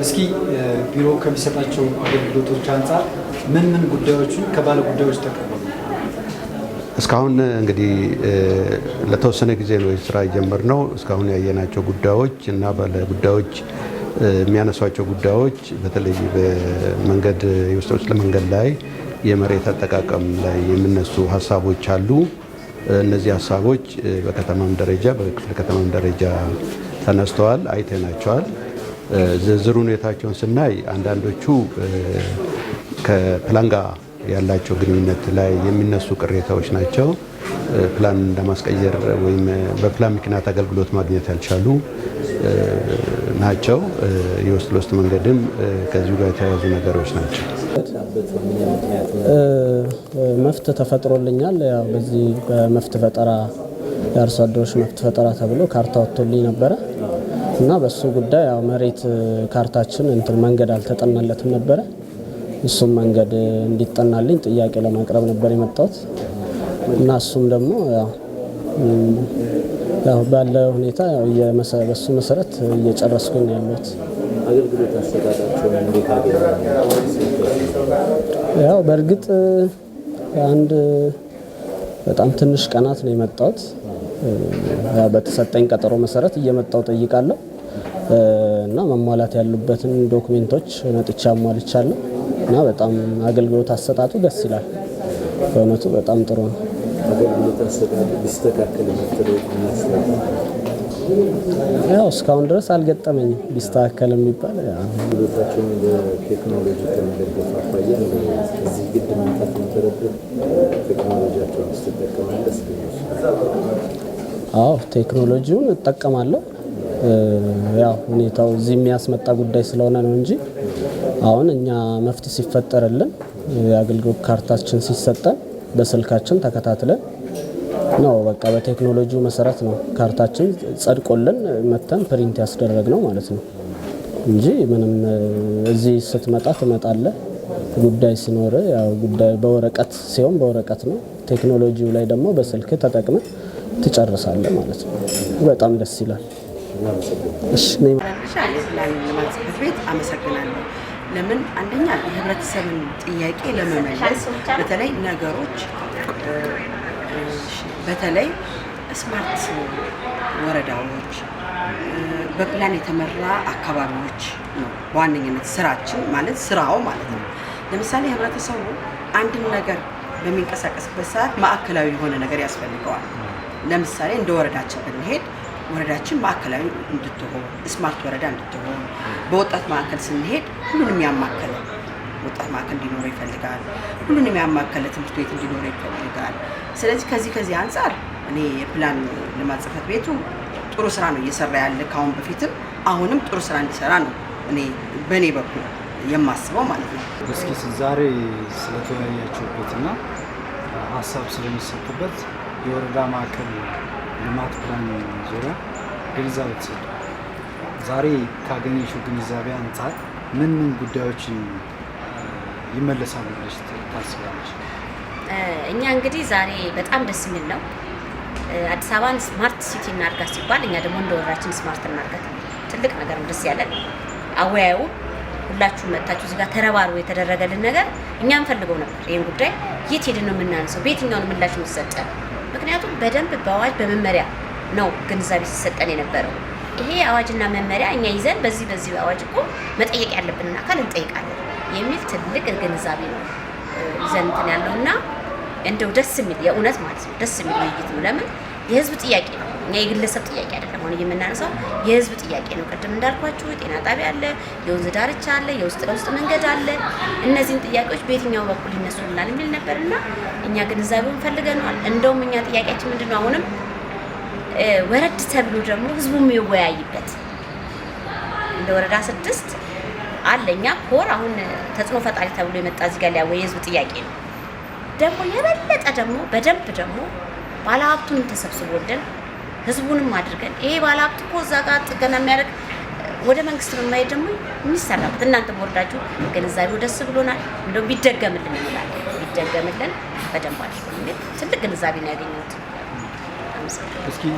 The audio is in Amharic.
እስኪ ቢሮ ከሚሰጣቸው አገልግሎቶች አንፃር ምን ጉዳዮችን ከባለ ጉዳዮች ተቀበሉ? እስካሁን እንግዲህ ለተወሰነ ጊዜ ነው ስራ የጀመርነው። እስካሁን ያየናቸው ጉዳዮች እና ባለ ጉዳዮች የሚያነሷቸው ጉዳዮች በተለይ በመንገድ የውስጥ ለመንገድ ላይ የመሬት አጠቃቀም ላይ የሚነሱ ሀሳቦች አሉ። እነዚህ ሀሳቦች በከተማም ደረጃ በክፍለ ከተማም ደረጃ ተነስተዋል፣ አይተናቸዋል። ዝርዝር ሁኔታቸውን ስናይ አንዳንዶቹ ከፕላን ጋር ያላቸው ግንኙነት ላይ የሚነሱ ቅሬታዎች ናቸው። ፕላን ለማስቀየር ወይም በፕላን ምክንያት አገልግሎት ማግኘት ያልቻሉ ናቸው። የውስጥ ለውስጥ መንገድም ከዚሁ ጋር የተያያዙ ነገሮች ናቸው። መፍትሄ ተፈጥሮልኛል። ያው በዚህ በመፍትሄ ፈጠራ የአርሶ አደሮች መፍትሄ ፈጠራ ተብሎ ካርታ ወጥቶልኝ ነበረ እና በሱ ጉዳይ ያው መሬት ካርታችን መንገድ አልተጠናለትም ነበረ። እሱም መንገድ እንዲጠናልኝ ጥያቄ ለማቅረብ ነበር የመጣሁት እና እሱም ደግሞ ያው ባለ ሁኔታ በሱ መሰረት እየጨረስኩኝ ያለሁት። አገልግሎት አሰጣጣቸው እንዴት አገኘው? ያው በእርግጥ አንድ በጣም ትንሽ ቀናት ነው የመጣሁት። ያው በተሰጠኝ ቀጠሮ መሰረት እየመጣሁ ጠይቃለሁ እና መሟላት ያሉበትን ዶክሜንቶች መጥቻ አሟልቻለሁ እና በጣም አገልግሎት አሰጣጡ ደስ ይላል። በእውነቱ በጣም ጥሩ ነው። አገልግሎት አሰጣጡ ቢስተካከል ያው እስካሁን ድረስ አልገጠመኝም። ቢስተካከል የሚባል አገልግሎታቸውን በቴክኖሎጂ ከመደገፍ አኳያ እዚህ ግድ መምጣት ነበረብን። ቴክኖሎጂያቸውን ስትጠቀማለህ? አዎ ቴክኖሎጂውን እጠቀማለሁ። ያው ሁኔታው እዚህ የሚያስመጣ ጉዳይ ስለሆነ ነው እንጂ አሁን እኛ መፍትሄ ሲፈጠርልን የአገልግሎት ካርታችን ሲሰጠን በስልካችን ተከታትለን ነው በቃ በቴክኖሎጂው መሰረት ነው ካርታችን ጸድቆልን መተን ፕሪንት ያስደረግነው ማለት ነው እንጂ ምንም እዚህ ስትመጣ ትመጣለህ። ጉዳይ ሲኖር ያው ጉዳይ በወረቀት ሲሆን በወረቀት ነው። ቴክኖሎጂው ላይ ደግሞ በስልክ ተጠቅመን ትጨርሳለህ ማለት ነው። በጣም ደስ ይላል። እሺ ነኝ ለማጽፈት ቤት አመሰግናለሁ። ለምን አንደኛ የህብረተሰብን ጥያቄ ለመመለስ በተለይ ነገሮች በተለይ ስማርት ወረዳዎች በፕላን የተመራ አካባቢዎች ነው በዋነኝነት ስራችን ማለት ስራው ማለት ነው። ለምሳሌ ህብረተሰቡ አንድን ነገር በሚንቀሳቀስበት ሰዓት ማዕከላዊ የሆነ ነገር ያስፈልገዋል። ለምሳሌ እንደ ወረዳችን ብንሄድ ወረዳችን ማዕከላዊ እንድትሆን ስማርት ወረዳ እንድትሆን፣ በወጣት ማዕከል ስንሄድ ሁሉንም ያማከለ ወጣት ማዕከል እንዲኖረው ይፈልጋል። ሁሉንም ያማከለ ትምህርት ቤት እንዲኖረው ይፈልጋል። ስለዚህ ከዚህ አንጻር እኔ የፕላን ልማት ጽሕፈት ቤቱ ጥሩ ስራ ነው እየሰራ ያለ። ካሁን በፊትም አሁንም ጥሩ ስራ እንዲሰራ ነው እኔ በእኔ በኩል የማስበው ማለት ነው። እስኪ ዛሬ ስለተወያያችሁበትና ሀሳብ ስለሚሰጡበት የወረዳ ማዕከል ልማት ፕላን ዙሪያ ግንዛቤ ተሰጥቷል። ዛሬ ካገኘሽው ግንዛቤ አንጻር ምን ጉዳዮችን ይመለሳሉ ብለሽ ታስባለሽ? እኛ እንግዲህ ዛሬ በጣም ደስ የሚል ነው። አዲስ አበባን ስማርት ሲቲ እናድርጋት ሲባል እኛ ደግሞ እንደ ወረዳችን ስማርት እናድርጋት ትልቅ ነገር ነው። ደስ ያለን አወያዩ ሁላችሁም መጣችሁ እዚህ ጋር ተረባርቦ የተደረገልን ነገር እኛም ፈልገው ነበር። ይሄን ጉዳይ የት ሄደን ነው የምናነሳው? በየትኛው ነው ምላሽ የሚሰጠን? ምክንያቱም በደንብ በአዋጅ በመመሪያ ነው ግንዛቤ ሲሰጠን የነበረው። ይሄ አዋጅና መመሪያ እኛ ይዘን በዚህ አዋጅ እኮ መጠየቅ ያለብንን አካል እንጠይቃለን የሚል ትልቅ ግንዛቤ ነው ይዘን እንትን ያለውና እንደው ደስ የሚል የእውነት ማለት ነው ደስ የሚል ውይይት ነው። ለምን የህዝብ ጥያቄ ነው፣ እኛ የግለሰብ ጥያቄ አይደለም። አሁን የምናነሳው የህዝብ ጥያቄ ነው። ቅድም እንዳልኳችሁ የጤና ጣቢያ አለ፣ የወንዝ ዳርቻ አለ፣ የውስጥ ለውስጥ መንገድ አለ። እነዚህን ጥያቄዎች በየትኛው በኩል ይነሱልናል የሚል ነበርና እኛ ግንዛቤውን ፈልገናል። እንደውም እኛ ጥያቄያችን ምንድነው አሁንም ወረድ ተብሎ ደግሞ ህዝቡ የሚወያይበት እንደ ወረዳ 6 አለኛ ኮር አሁን ተጽዕኖ ፈጣሪ ተብሎ የመጣ እዚህ ጋር ያው የህዝብ ጥያቄ ነው። ደግሞ የበለጠ ደግሞ በደንብ ደግሞ ባለሀብቱን ተሰብስቦልን ህዝቡንም አድርገን ይሄ ባለሀብት እኮ እዛ ጋር ጥገና የሚያደርግ ወደ መንግስት ነው የማይሄድ ደግሞ የሚሰራበት እናንተ ወርዳችሁ ግንዛቤው ደስ ብሎናል። እንደው ቢደገምልን ይላል ቢደገምልን በደንብ አድርጎ ትልቅ ግንዛቤ ነው ያገኘሁት። እስኪ